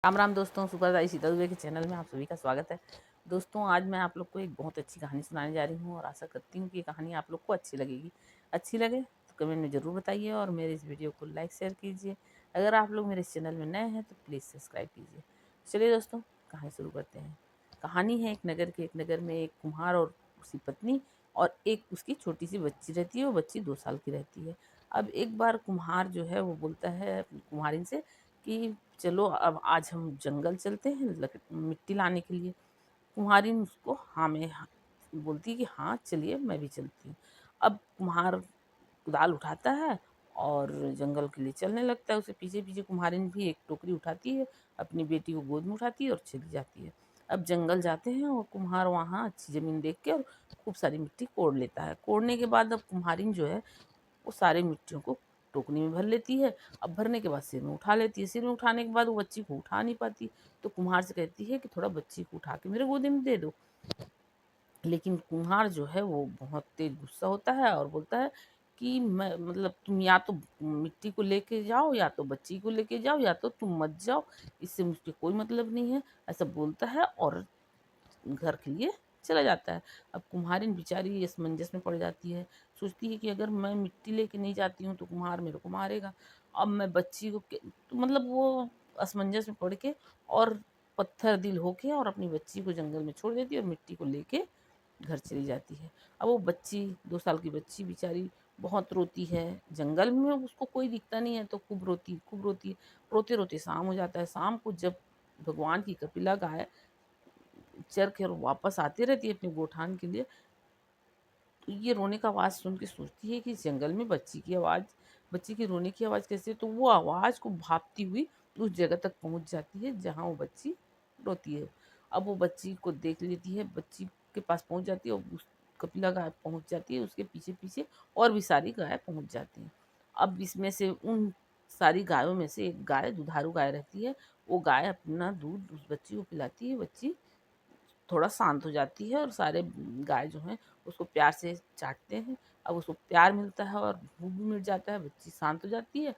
राम राम दोस्तों, सुपरदाई सीता दुबे के चैनल में आप सभी का स्वागत है। दोस्तों, आज मैं आप लोग को एक बहुत अच्छी कहानी सुनाने जा रही हूँ और आशा करती हूँ कि ये कहानी आप लोग को अच्छी लगेगी। अच्छी लगे तो कमेंट में ज़रूर बताइए और मेरे इस वीडियो को लाइक शेयर कीजिए। अगर आप लोग मेरे इस चैनल में नए हैं तो प्लीज़ सब्सक्राइब कीजिए। चलिए दोस्तों, कहानी शुरू करते हैं। कहानी है एक नगर में एक कुम्हार और उसकी पत्नी और एक उसकी छोटी सी बच्ची रहती है। वो बच्ची 2 साल की रहती है। अब एक बार कुम्हार जो है वो बोलता है अपनी कुम्हारिन से कि चलो अब आज हम जंगल चलते हैं मिट्टी लाने के लिए। कुम्हारिन उसको बोलती है कि हाँ चलिए, मैं भी चलती हूँ। अब कुम्हार कुदाल उठाता है और जंगल के लिए चलने लगता है। उसे पीछे पीछे कुम्हारिन भी एक टोकरी उठाती है, अपनी बेटी को गोद में उठाती है और चली जाती है। अब जंगल जाते हैं और कुम्हार वहाँ अच्छी ज़मीन देख के और खूब सारी मिट्टी कोड़ लेता है। कोड़ने के बाद अब कुम्हारिन जो है वो सारी मिट्टियों को टोकनी में भर लेती है। अब भरने के बाद सिर में उठा लेती है। सिर में उठाने के बाद वो बच्ची को उठा नहीं पाती, तो कुम्हार से कहती है कि थोड़ा बच्ची को उठा के मेरे गोदी में दे दो। लेकिन कुम्हार जो है वो बहुत तेज गुस्सा होता है और बोलता है कि मैं मतलब तुम या तो मिट्टी को लेके जाओ या तो बच्ची को लेके जाओ या तो तुम मत जाओ, इससे मुझे कोई मतलब नहीं है। ऐसा बोलता है और घर के लिए चला जाता है। अब कुम्हारिन बेचारी असमंजस में पड़ जाती है। सोचती है कि अगर मैं मिट्टी लेके नहीं जाती हूँ तो कुम्हार मेरे को मारेगा। अब मैं बच्ची को तो मतलब वो असमंजस में पड़ के और पत्थर दिल होके और अपनी बच्ची को जंगल में छोड़ देती है और मिट्टी को लेके घर चली जाती है। अब वो बच्ची 2 साल की बच्ची बेचारी बहुत रोती है। जंगल में उसको कोई दिखता नहीं है तो खूब रोती। रोते रोते शाम हो जाता है। शाम को जब भगवान की कपिला गाय चर के वापस आती रहती है अपने गोठान के लिए, तो ये रोने का आवाज़ सुन के सोचती है कि इस जंगल में बच्ची की रोने की आवाज़ कैसे है? तो वो आवाज़ को भापती हुई उस जगह तक पहुंच जाती है जहाँ वो बच्ची रोती है। अब वो बच्ची को देख लेती है, बच्ची के पास पहुंच जाती है और उस कपिला गाय पहुंच जाती है। उसके पीछे पीछे और भी सारी गाय पहुंच जाती हैं। अब इसमें से उन सारी गायों में से एक गाय दुधारू गाय रहती है। वो गाय अपना दूध उस बच्ची को पिलाती है। बच्ची थोड़ा शांत हो जाती है और सारे गाय जो हैं उसको प्यार से चाटते हैं। अब उसको प्यार मिलता है और भूख भी मिट जाता है। बच्ची शांत हो जाती है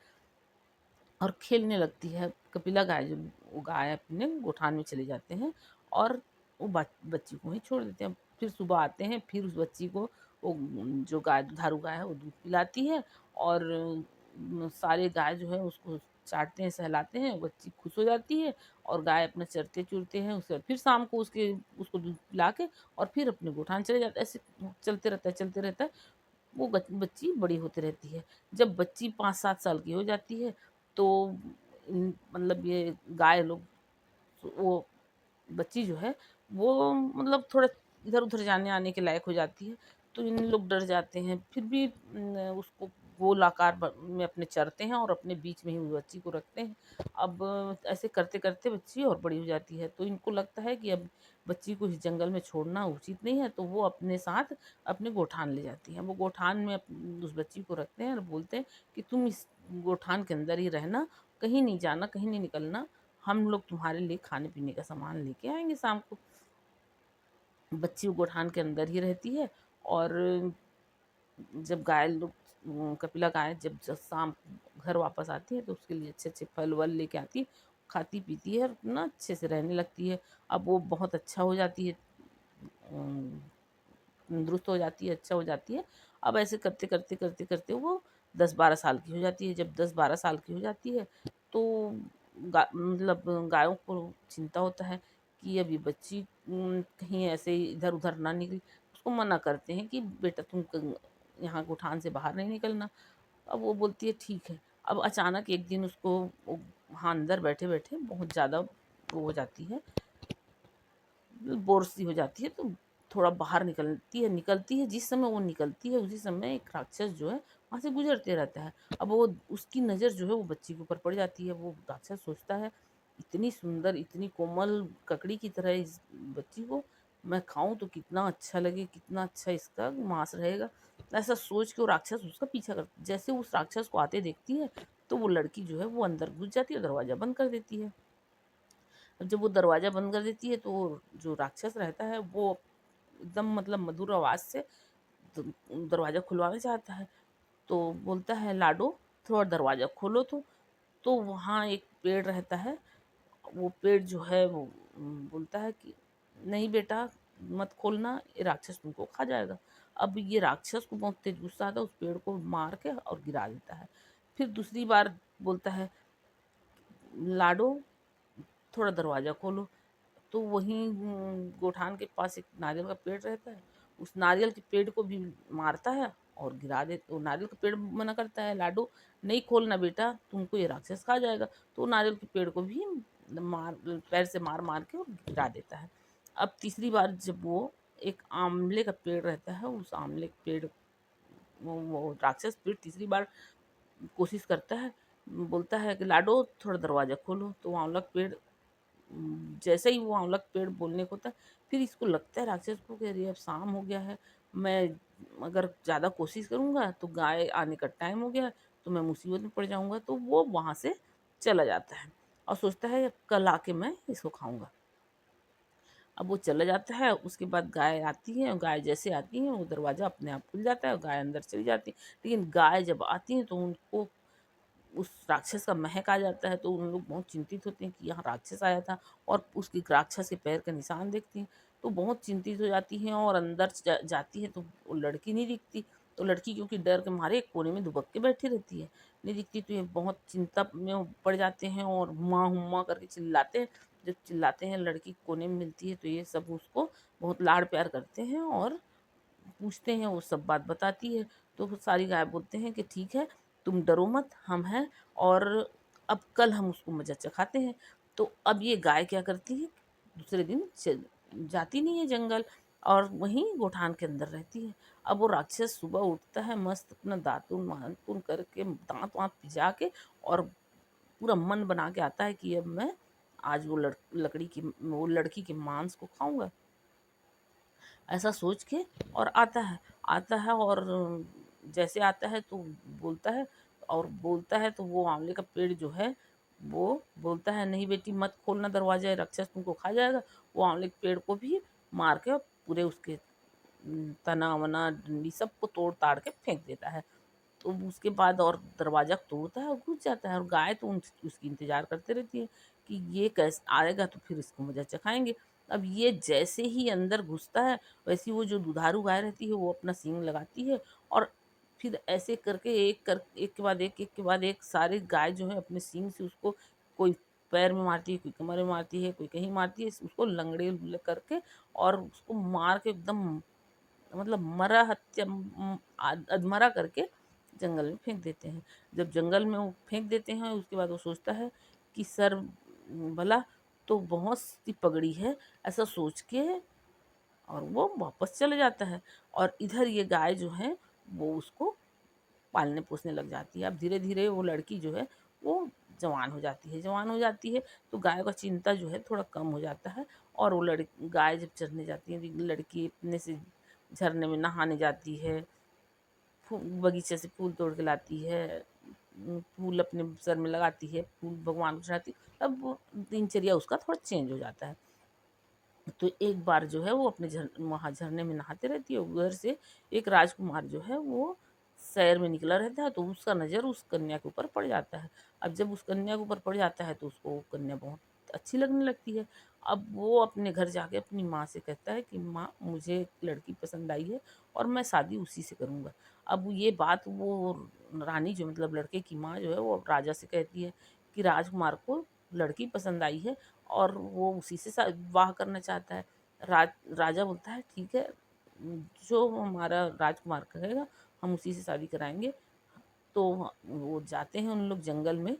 और खेलने लगती है। कपिला गाय जो वो गाय अपने गोठान में चले जाते हैं और वो बच्ची को ही छोड़ देते हैं। फिर सुबह आते हैं, फिर उस बच्ची को वो जो गाय दुधारू गाय है वो दूध पिलाती है और सारे गाय जो है उसको चाटते हैं, सहलाते हैं। बच्ची खुश हो जाती है और गाय अपना चरते चुरते हैं। उसके बाद फिर शाम को उसको दूध पिला के और फिर अपने गोठान चले जाते हैं। ऐसे चलते रहता है। वो बच्ची बड़ी होती रहती है। जब बच्ची 5-7 साल की हो जाती है तो मतलब ये गाय लोग, वो बच्ची जो है वो मतलब थोड़ा इधर उधर जाने आने के लायक हो जाती है। तो इन लोग डर जाते हैं, फिर भी उसको गोल आकार में अपने चरते हैं और अपने बीच में ही उस बच्ची को रखते हैं। अब ऐसे करते करते बच्ची और बड़ी हो जाती है तो इनको लगता है कि अब बच्ची को इस जंगल में छोड़ना उचित नहीं है, तो वो अपने साथ अपने गोठान ले जाती हैं। वो गोठान में उस बच्ची को रखते हैं और बोलते हैं कि तुम इस गोठान के अंदर ही रहना, कहीं नहीं जाना, कहीं नहीं निकलना। हम लोग तुम्हारे लिए खाने पीने का सामान लेके आएंगे शाम को। बच्ची गोठान के अंदर ही रहती है और जब गाय लोग कपिला गाय जब शाम घर वापस आती है तो उसके लिए अच्छे अच्छे फल वल लेके आती है। खाती पीती है और ना अच्छे से रहने लगती है। अब वो बहुत अच्छा हो जाती है, तंदुरुस्त हो जाती है, अच्छा हो जाती है। अब ऐसे करते करते वो 10-12 साल की हो जाती है। जब 10-12 साल की हो जाती है तो मतलब गायों को चिंता होता है कि अब ये बच्ची कहीं ऐसे इधर उधर ना निकली। उसको मना करते हैं कि बेटा तुम यहाँ गोठान से बाहर नहीं निकलना। अब वो बोलती है ठीक है। अब अचानक एक दिन उसको वहाँ अंदर बैठे बैठे बहुत ज़्यादा वो हो जाती है, बोर सी हो जाती है। तो थोड़ा बाहर निकलती है। जिस समय वो निकलती है उसी समय एक राक्षस जो है वहाँ से गुजरते रहता है। अब वो उसकी नज़र जो है वो बच्ची के ऊपर पड़ जाती है। वो राक्षस सोचता है इतनी सुंदर, इतनी कोमल ककड़ी की तरह इस बच्ची को मैं खाऊं तो कितना अच्छा लगे, कितना अच्छा इसका मांस रहेगा। ऐसा सोच के वो राक्षस उसका पीछा कर, जैसे उस राक्षस को आते देखती है तो वो लड़की जो है वो अंदर घुस जाती है और दरवाज़ा बंद कर देती है। जब वो दरवाज़ा बंद कर देती है तो जो राक्षस रहता है वो एकदम मतलब मधुर आवाज़ से दरवाज़ा खुलवाना चाहता है। तो बोलता है लाडो थोड़ा दरवाज़ा खोलो तो वहाँ एक पेड़ रहता है वो पेड़ जो है वो बोलता है कि नहीं बेटा मत खोलना, ये राक्षस तुमको खा जाएगा। अब ये राक्षस को बहुत तेज गुस्सा आता है, उस पेड़ को मार के और गिरा देता है। फिर दूसरी बार बोलता है लाडो थोड़ा दरवाज़ा खोलो। तो वहीं गोठान के पास एक नारियल का पेड़ रहता है, उस नारियल के पेड़ को भी मारता है और गिरा दे। तो नारियल का पेड़ मना करता है, लाडो नहीं खोलना बेटा तुमको ये राक्षस खा जाएगा। तो नारियल के पेड़ को भी मार पैर से मार मार के और गिरा देता है। अब तीसरी बार जब वो एक आंवले का पेड़ रहता है, उस आंवले के पेड़ वो राक्षस फिर तीसरी बार कोशिश करता है, बोलता है कि लाडो थोड़ा दरवाज़ा खोलो। तो आंवला का पेड़ जैसे ही वो आंवला का पेड़ बोलने को होता है, फिर इसको लगता है राक्षस को कि अरे अब शाम हो गया है, मैं अगर ज़्यादा कोशिश करूँगा तो गाय आने का टाइम हो गया है, तो मैं मुसीबत में पड़ जाऊँगा। तो वो वहाँ से चला जाता है और सोचता है अब कल आके मैं इसको खाऊँगा। अब वो चला जाता है, उसके बाद गाय आती है और गाय जैसे आती है वो दरवाज़ा अपने आप खुल जाता है और गाय अंदर चली जाती है। लेकिन गाय जब आती है तो उनको उस राक्षस का महक आ जाता है, तो उन लोग बहुत चिंतित होते हैं कि यहाँ राक्षस आया था और उसकी राक्षस के पैर के निशान देखती हैं। तो बहुत चिंतित हो जाती हैं और अंदर जाती है तो वो लड़की नहीं दिखती। तो लड़की क्योंकि डर के मारे एक कोने में दुबक के बैठी रहती है, नहीं दिखती। तो ये बहुत चिंता में पड़ जाते हैं और हुआ हुआ करके चिल्लाते हैं। जब चिल्लाते हैं लड़की कोने में मिलती है तो ये सब उसको बहुत लाड़ प्यार करते हैं और पूछते हैं, वो सब बात बताती है। तो वो सारी गाय बोलते हैं कि ठीक है तुम डरो मत, हम हैं और अब कल हम उसको मजा चखाते हैं। तो अब ये गाय क्या करती है, दूसरे दिन जाती नहीं है जंगल और वहीं गोठान के अंदर रहती है। अब वो राक्षस सुबह उठता है मस्त अपना दातुन वातुन करके दांत वाँत पिजा के और पूरा मन बना के आता है कि अब मैं आज वो लड़की के मांस को खाऊंगा, ऐसा सोच के और आता है और जैसे आता है तो बोलता है तो वो आंवले का पेड़ जो है वो बोलता है नहीं बेटी मत खोलना दरवाजा, राक्षस तुमको खा जाएगा। वो आंवले के पेड़ को भी मार के और पूरे उसके तना वना डंडी सबको तोड़ ताड़ के फेंक देता है। तो उसके बाद और दरवाज़ा तोड़ता है और घुस जाता है और गाय तो उसकी इंतज़ार करते रहती है कि ये कैसे आएगा तो फिर इसको मजा चखाएंगे। अब ये जैसे ही अंदर घुसता है वैसी वो जो दुधारू गाय रहती है वो अपना सींग लगाती है और फिर ऐसे करके एक के बाद एक के बाद एक सारी गाय जो है अपने सींग से उसको कोई पैर में मारती है, कोई कमर में मारती है, कोई कहीं मारती है, उसको लंगड़े करके और उसको मार के एकदम मतलब मरा हत्या अधमरा करके जंगल में फेंक देते हैं। जब जंगल में वो फेंक देते हैं उसके बाद वो सोचता है कि सर भला तो बहुत सी पगड़ी है, ऐसा सोच के और वो वापस चले जाता है। और इधर ये गाय जो है वो उसको पालने पोसने लग जाती है। अब धीरे धीरे वो लड़की जो है वो जवान हो जाती है तो गाय का चिंता जो है थोड़ा कम हो जाता है। और वो गाय जब चरने जाती है तो लड़की अपने से झरने में नहाने जाती है, बगीचे से फूल तोड़ के लाती है, फूल अपने सर में लगाती है, फूल भगवान को चढ़ाती है। अब वो दिनचर्या उसका थोड़ा चेंज हो जाता है। तो एक बार जो है वो अपने वहाँ झरने में नहाते रहती है, उधर से एक राजकुमार जो है वो सैर में निकला रहता है तो उसका नज़र उस कन्या के ऊपर पड़ जाता है। अब जब उस कन्या के ऊपर पड़ जाता है तो उसको वो कन्या बहुत अच्छी लगने लगती है। अब वो अपने घर जाके अपनी माँ से कहता है कि माँ मुझे एक लड़की पसंद आई है और मैं शादी उसी से करूँगा। अब ये बात वो रानी जो मतलब लड़के की माँ जो है वो राजा से कहती है कि राजकुमार को लड़की पसंद आई है और वो उसी से विवाह करना चाहता है। राजा बोलता है ठीक है, जो हमारा राजकुमार कहेगा हम उसी से शादी कराएंगे। तो वो जाते हैं उन लोग जंगल में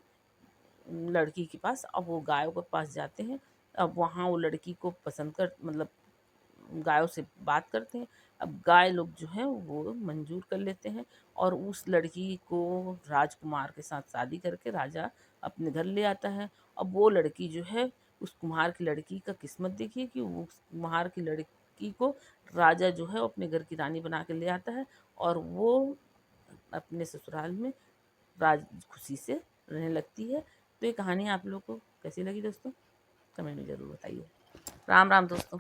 लड़की के पास। अब वो गायों के पास जाते हैं। अब वहाँ वो लड़की को पसंद कर मतलब गायों से बात करते हैं। अब गाय लोग जो हैं वो मंजूर कर लेते हैं और उस लड़की को राजकुमार के साथ शादी करके राजा अपने घर ले आता है। अब वो लड़की जो है उस कुम्हार की लड़की का किस्मत देखिए कि वो उस कुम्हार की लड़की को राजा जो है अपने घर की रानी बना के ले आता है और वो अपने ससुराल में राज खुशी से रहने लगती है। तो ये कहानी आप लोग को कैसी लगी दोस्तों, कमेंट में ज़रूर बताइए। राम राम दोस्तों।